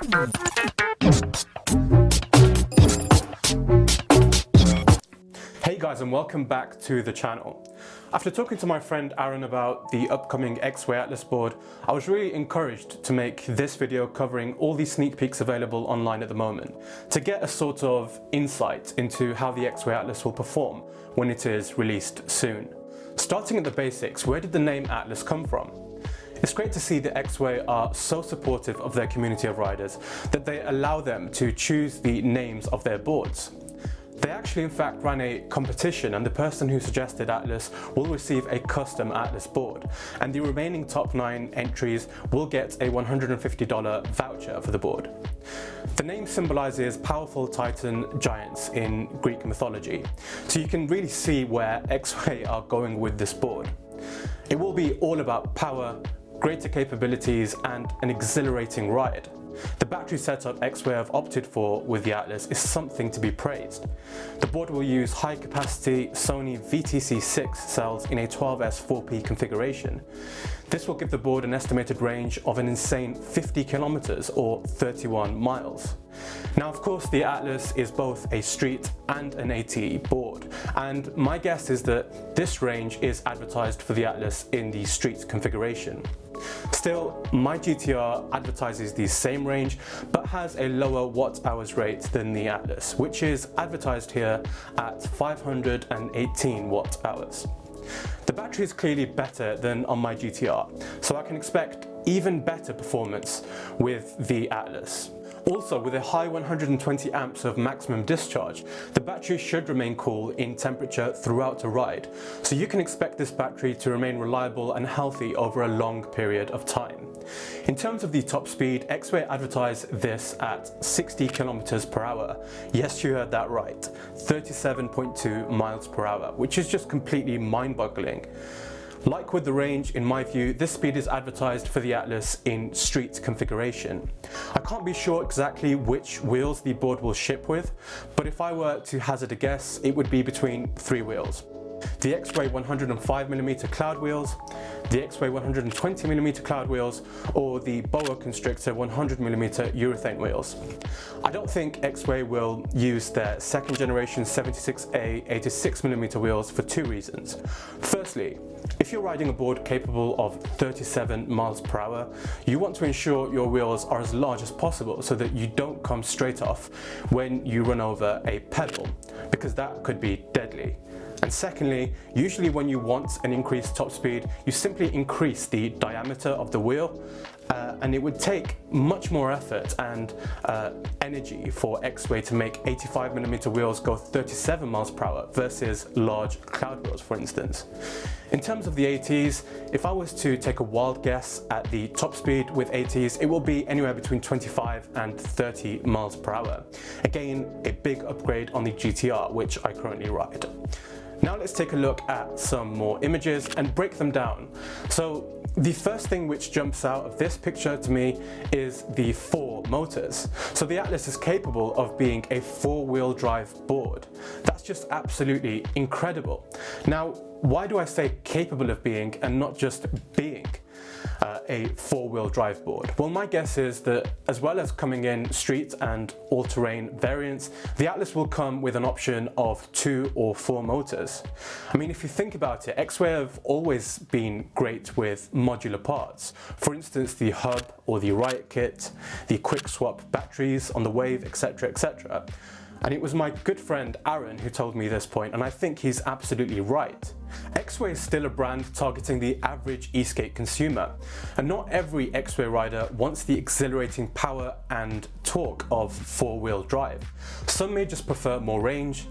Hey guys, and welcome back to the channel. After talking to my friend Aaron about the upcoming Exway Atlas board, I was really encouraged to make this video covering all the sneak peeks available online at the moment, to get a sort of insight into how the Exway Atlas will perform when it is released soon. Starting at the basics, where did the name Atlas come from? It's great to see that Exway are so supportive of their community of riders that they allow them to choose the names of their boards. They actually in fact ran a competition, and the person who suggested Atlas will receive a custom Atlas board, and the remaining top 9 entries will get a $150 voucher for the board. The name symbolizes powerful Titan giants in Greek mythology, so you can really see where Exway are going with this board. It will be all about power, greater capabilities and an exhilarating ride. The battery setup Exway have opted for with the Atlas is something to be praised. The board will use high capacity Sony VTC6 cells in a 12S 4P configuration. This will give the board an estimated range of an insane 50 kilometers or 31 miles. Now of course the Atlas is both a street and an ATE board, and my guess is that this range is advertised for the Atlas in the street configuration. Still, my GTR advertises the same range but has a lower watt-hours rate than the Atlas, which is advertised here at 518 watt-hours. The battery is clearly better than on my GTR, so I can expect even better performance with the Atlas. Also, with a high 120 amps of maximum discharge, the battery should remain cool in temperature throughout the ride, so you can expect this battery to remain reliable and healthy over a long period of time. In terms of the top speed, Exway advertise this at 60 kilometers per hour. Yes, you heard that right, 37.2 miles per hour, which is just completely mind-boggling. Like with the range, in my view, this speed is advertised for the Atlas in street configuration. I can't be sure exactly which wheels the board will ship with, but if I were to hazard a guess, it would be between 3 wheels. The Exway 105mm cloud wheels, the Exway 120mm cloud wheels, or the Boa Constrictor 100mm urethane wheels. I don't think Exway will use their second generation 76A 86mm wheels for 2 reasons. Firstly, if you're riding a board capable of 37 miles per hour, you want to ensure your wheels are as large as possible so that you don't come straight off when you run over a pedal, because that could be deadly. And secondly, usually when you want an increased top speed, you simply increase the diameter of the wheel, and it would take much more effort and energy for Exway to make 85mm wheels go 37 miles per hour versus large cloud wheels, for instance. In terms of the ATs, if I was to take a wild guess at the top speed with ATs, it will be anywhere between 25 and 30 miles per hour. Again, a big upgrade on the GTR, which I currently ride. Now let's take a look at some more images and break them down. So the first thing which jumps out of this picture to me is the 4 motors. So the Atlas is capable of being a 4-wheel drive board. That's just absolutely incredible. Now, why do I say capable of being and not just being a 4-wheel drive board? Well, my guess is that as well as coming in street and all-terrain variants, the Atlas will come with an option of 2 or 4 motors. I mean, if you think about it, Exway have always been great with modular parts. For instance, the hub or the riot kit, the quick swap batteries on the Wave, etc, etc. And it was my good friend Aaron who told me this point, and I think he's absolutely right. Exway is still a brand targeting the average eSkate consumer, and not every Exway rider wants the exhilarating power and torque of 4-wheel drive. Some may just prefer more range,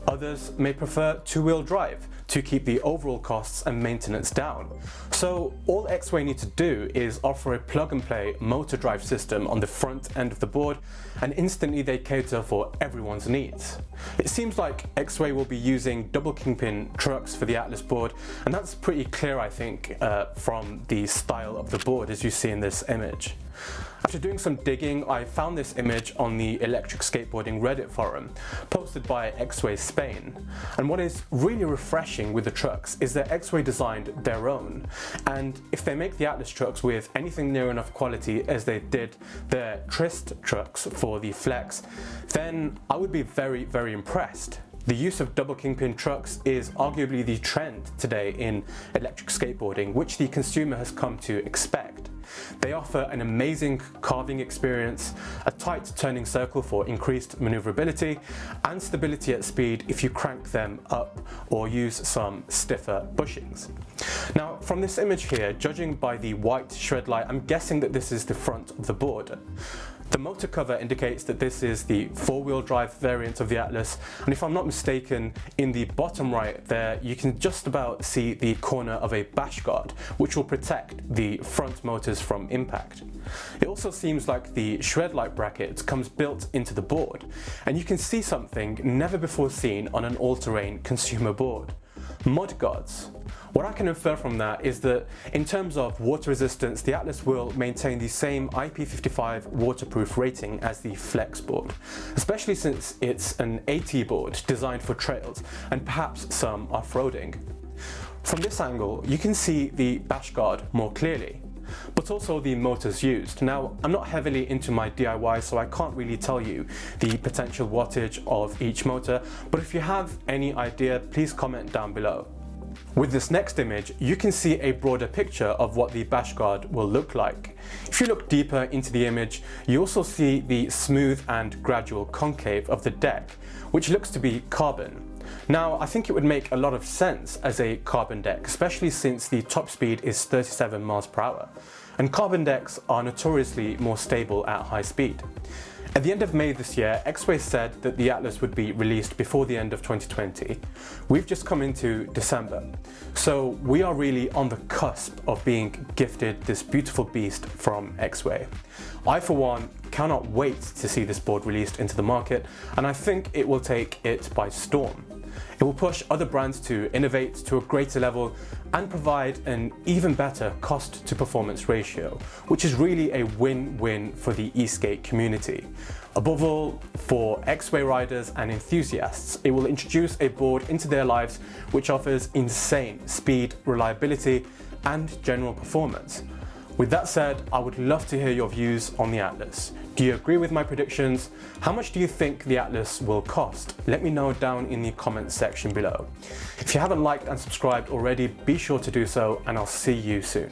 others may prefer 2-wheel drive to keep the overall costs and maintenance down. So all Exway need to do is offer a plug-and-play motor drive system on the front end of the board, and instantly they cater for everyone's needs. It seems like Exway will be using double kingpin trucks for the Atlas board, and that's pretty clear, I think, from the style of the board as you see in this image. After doing some digging, I found this image on the electric skateboarding Reddit forum, posted by Exway Spain. And what is really refreshing with the trucks is that Exway designed their own. And if they make the Atlas trucks with anything near enough quality as they did their Trist trucks for the Flex, then I would be very, very impressed. The use of double kingpin trucks is arguably the trend today in electric skateboarding, which the consumer has come to expect. They offer an amazing carving experience, a tight turning circle for increased maneuverability, and stability at speed if you crank them up or use some stiffer bushings. Now, from this image here, judging by the white shred light, I'm guessing that this is the front of the board. The motor cover indicates that this is the four-wheel drive variant of the Atlas, and if I'm not mistaken, in the bottom right there you can just about see the corner of a bash guard, which will protect the front motors from impact. It also seems like the shred light bracket comes built into the board, and you can see something never before seen on an all-terrain consumer board: mud guards. What I can infer from that is that in terms of water resistance, the Atlas will maintain the same IP55 waterproof rating as the Flex board, especially since it's an AT board designed for trails and perhaps some off-roading. From this angle, you can see the bash guard more clearly, but also the motors used. Now, I'm not heavily into my DIY, so I can't really tell you the potential wattage of each motor, but if you have any idea, please comment down below. With this next image, you can see a broader picture of what the bash guard will look like. If you look deeper into the image, you also see the smooth and gradual concave of the deck, which looks to be carbon. Now, I think it would make a lot of sense as a carbon deck, especially since the top speed is 37 miles per hour, and carbon decks are notoriously more stable at high speed. At the end of May this year, Exway said that the Atlas would be released before the end of 2020. We've just come into December, so we are really on the cusp of being gifted this beautiful beast from Exway. I, for one, cannot wait to see this board released into the market, and I think it will take it by storm. It will push other brands to innovate to a greater level and provide an even better cost to performance ratio, which is really a win-win for the eSkate community. Above all, for Exway riders and enthusiasts, it will introduce a board into their lives which offers insane speed, reliability, and general performance. With that said, I would love to hear your views on the Atlas. Do you agree with my predictions? How much do you think the Atlas will cost? Let me know down in the comments section below. If you haven't liked and subscribed already, be sure to do so, and I'll see you soon.